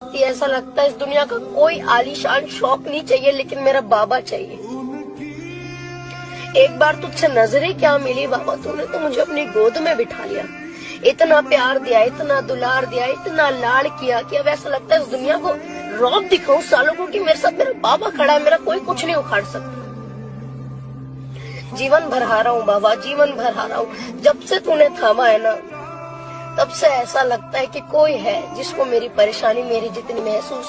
देखती ऐसा लगता है इस दुनिया का कोई आलीशान शौक नहीं चाहिए, लेकिन मेरा बाबा चाहिए। एक बार तुझसे नजरें क्या मिली बाबा, तूने तो मुझे अपनी गोद में बिठा लिया। इतना प्यार दिया, इतना दुलार दिया, इतना लाड़ किया कि अब ऐसा लगता है इस दुनिया को रौब दिखाऊं सालों को कि मेरे साथ मेरा बाबा खड़ा है, मेरा कोई कुछ नहीं उखाड़ सकता। जीवन भर हारा हूँ बाबा, जीवन भर हारा हूँ। जब से तूने थामा है ना, तब से ऐसा लगता है कि कोई है जिसको मेरी परेशानी मेरी जितनी महसूस